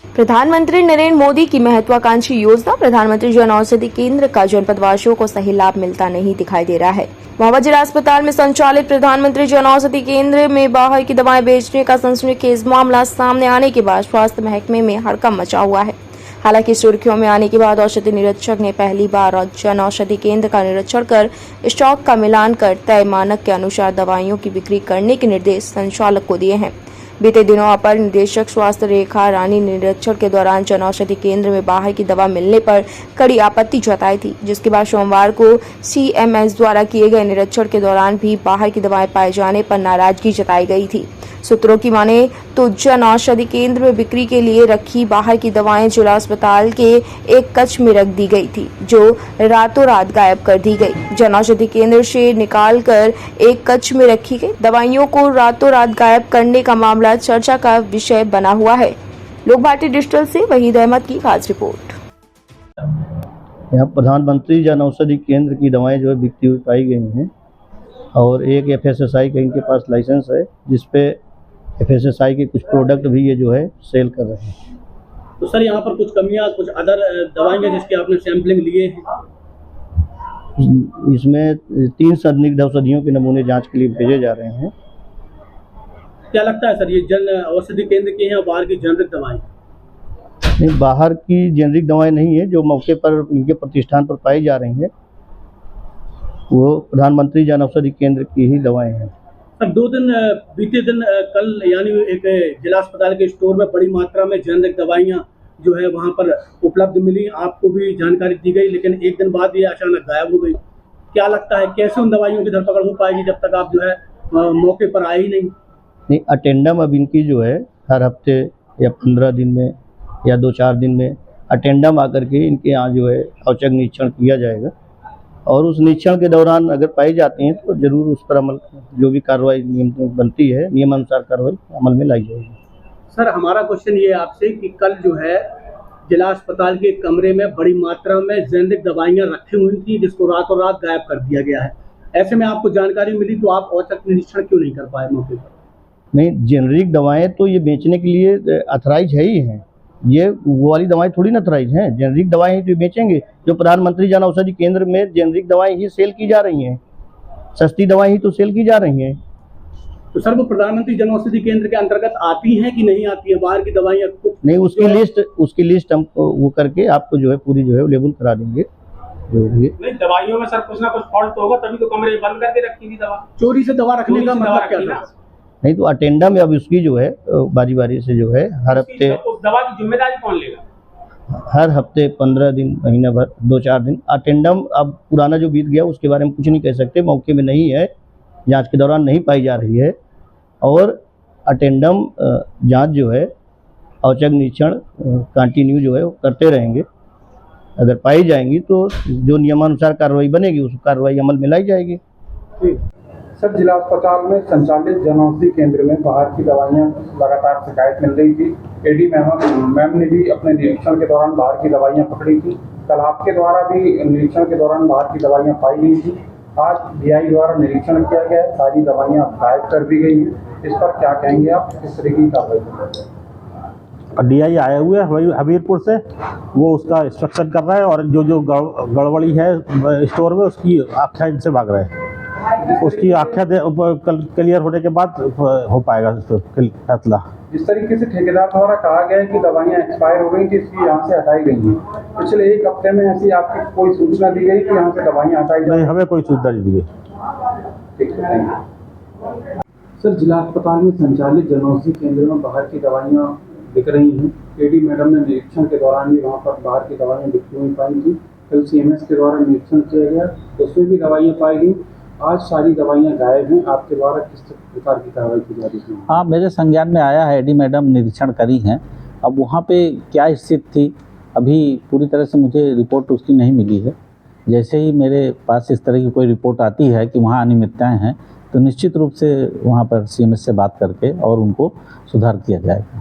प्रधानमंत्री नरेंद्र मोदी की महत्वाकांक्षी योजना प्रधानमंत्री जन औषधि केंद्र का जनपद वासियों को सही लाभ मिलता नहीं दिखाई दे रहा है। मोहम्मद जिला अस्पताल में संचालित प्रधानमंत्री जन औषधि केंद्र में बाहर की दवाएं बेचने का सनसनीखेज मामला सामने आने के बाद स्वास्थ्य महकमे में हड़कंप मचा हुआ है। हालांकि सुर्खियों में आने के बाद औषधि निरीक्षक ने पहली बार जन औषधि केंद्र का निरीक्षण कर स्टॉक का मिलान कर तय मानक के अनुसार दवाइयों की बिक्री करने के निर्देश संचालक को दिए हैं। बीते दिनों अपर निदेशक स्वास्थ्य रेखा रानी निरीक्षण के दौरान जन औषधि केंद्र में बाहर की दवा मिलने पर कड़ी आपत्ति जताई थी, जिसके बाद सोमवार को सीएमएस द्वारा किए गए निरीक्षण के दौरान भी बाहर की दवाएं पाए जाने पर नाराजगी जताई गई थी। सूत्रों की माने तो जन औषधि केंद्र में बिक्री के लिए रखी बाहर की दवाएं जिला अस्पताल के एक कक्ष में रख दी गई थी, जो रातों रात गायब कर दी गई। जन औषधि केंद्र से निकालकर एक कक्ष में रखी गई दवाइयों को रातों रात गायब करने का मामला चर्चा का विषय बना हुआ है। लोक भारती डिजिटल से वहीद अहमद की खास रिपोर्ट। यहाँ प्रधानमंत्री जन औषधि केंद्र की दवाएं जो है बिकती हुई पाई गई हैं और एक एफएसएसआई का इनके पास लाइसेंस है, जिसपे एफएसएसआई के कुछ प्रोडक्ट भी ये जो है सेल कर रहे हैं। तो सर यहाँ पर कुछ कमियां, कुछ अदर दवाइयाँ जिसके आपने सैंपलिंग लिए हैं? इसमें 3 संदिग्ध औषधियों के नमूने जांच के लिए भेजे जा रहे हैं। क्या लगता है सर, ये जन औषधि केंद्र की हैं बाहर की जेनरिक दवाएं? नहीं, बाहर की जेनरिक दवाएं नहीं है, जो मौके पर इनके प्रतिष्ठान पर पाई जा रही हैं वो प्रधानमंत्री जन औषधि केंद्र की ही दवाएं हैं। सर बीते दिन कल यानी एक जिला अस्पताल के स्टोर में बड़ी मात्रा में जेनरिक दवाइयाँ जो है वहाँ पर उपलब्ध मिली, आपको भी जानकारी दी गई, लेकिन एक दिन बाद ये अचानक गायब हो गई। क्या लगता है कैसे उन दवाइयों की धरपकड़ हो पाएगी जब तक आप जो है मौके पर आए ही नहीं? अटेंडम अब इनकी जो है हर हफ्ते या 15 दिन में या 2-4 दिन में अटेंडम आकर के इनके यहाँ जो है औचक निरीक्षण किया जाएगा और उस निरीक्षण के दौरान अगर पाई जाती हैं तो जरूर उस पर अमल, जो भी कार्रवाई नियम बनती है नियमानुसार कार्रवाई अमल में लाई जाएगी। सर हमारा क्वेश्चन ये है आपसे कि कल जो है जिला अस्पताल के कमरे में बड़ी मात्रा में जेनरिक दवाइयाँ रखी हुई थी, जिसको रातों रात गायब कर दिया गया है। ऐसे में आपको जानकारी मिली तो आप औचक निरीक्षण क्यों नहीं कर पाए मौके पर? नहीं, जेनरिक दवाएं तो ये बेचने के लिए अथराइज है ही हैं, ये वो वाली दवाएं थोड़ी ना अथराइज हैं। जेनरिक दवाएं ही तो बेचेंगे, जो प्रधानमंत्री जन औषधि केंद्र में जेनरिक दवाएं ही सेल की जा रही हैं, सस्ती दवाएं ही तो सेल की जा रही हैं। तो सर वो प्रधानमंत्री जन औषधि केंद्र के अंतर्गत आती हैं कि नहीं आती है बाहर की दवाइयाँ? नहीं, उसकी लिस्ट हम वो करके आपको जो है पूरी जो है लेबल करा देंगे। नहीं, दवाइयों में सर कुछ ना कुछ फॉल्ट होगा, तभी तो कमरे बंद करके रखी थी दवा। चोरी से दवा रखने का मतलब क्या था? नहीं, तो अटेंडम अब उसकी जो है बारी बारी से जो है हर हफ्ते, उस दवा की जिम्मेदारी कौन लेगा? हर हफ्ते 15 दिन, महीना भर, 2-4 दिन अटेंडम। अब पुराना जो बीत गया उसके बारे में कुछ नहीं कह सकते, मौके में नहीं है, जांच के दौरान नहीं पाई जा रही है और अटेंडम जांच जो है औचक निरीक्षण कंटिन्यू जो है वो करते रहेंगे। अगर पाई जाएंगी तो जो नियमानुसार कार्रवाई बनेगी उस कार्रवाई अमल में लाई जाएगी। सर जिला अस्पताल में संचालित जन औषधि केंद्र में बाहर की दवाइयाँ लगातार शिकायत मिल रही थी। एडी मैम ने भी अपने निरीक्षण के दौरान बाहर की दवाइयाँ पकड़ी थी। कल आपके द्वारा भी निरीक्षण के दौरान बाहर की दवाइयाँ पाई गई थी। आज डीआई द्वारा निरीक्षण किया गया, सारी दवाइयाँ गायब कर दी गई हैं। इस पर क्या कहेंगे आप, किस तरह की कार्रवाई करेंगे? डीआई आए हुए हैं हमीरपुर से, वो उसका इंस्ट्रक्शन कर रहा है और जो गड़बड़ी है स्टोर में उसकी आख्या इनसे भाग रहे हैं। उसकी आख्या क्लियर होने के बाद हो पाएगा फैसला। जिस तरीके से ठेकेदार द्वारा कहा गया है कि दवाइयाँ एक्सपायर हो गई थी, इसकी यहाँ से हटाई गई हैं, पिछले 1 हफ्ते में ऐसी आपकी कोई सूचना दी गई कि यहाँ से दवाइयाँ हटाई नहीं, हमें कोई सूचना नहीं दी गई। ठीक है। सर जिला अस्पताल में संचालित जन औषधि केंद्र में बाहर की दवाइयाँ बिक रही हैं। एडी मैडम ने निरीक्षण के दौरान भी वहाँ पर बाहर की दवाइयाँ बिकती हुई पाई थी। कल सीएमएस के द्वारा निरीक्षण किया गया, उसमें भी दवाइयाँ पाई गई। आज सारी दवाइयाँ गायब हैं। आपके द्वारा किस प्रकार की कार्रवाई की जा रही है? हाँ, मेरे संज्ञान में आया है, एडी मैडम निरीक्षण करी हैं। अब वहाँ पे क्या स्थिति थी अभी पूरी तरह से मुझे रिपोर्ट उसकी नहीं मिली है। जैसे ही मेरे पास इस तरह की कोई रिपोर्ट आती है कि वहाँ अनियमितताएँ हैं तो निश्चित रूप से वहाँ पर सीएमएस से बात करके और उनको सुधार किया जाएगा।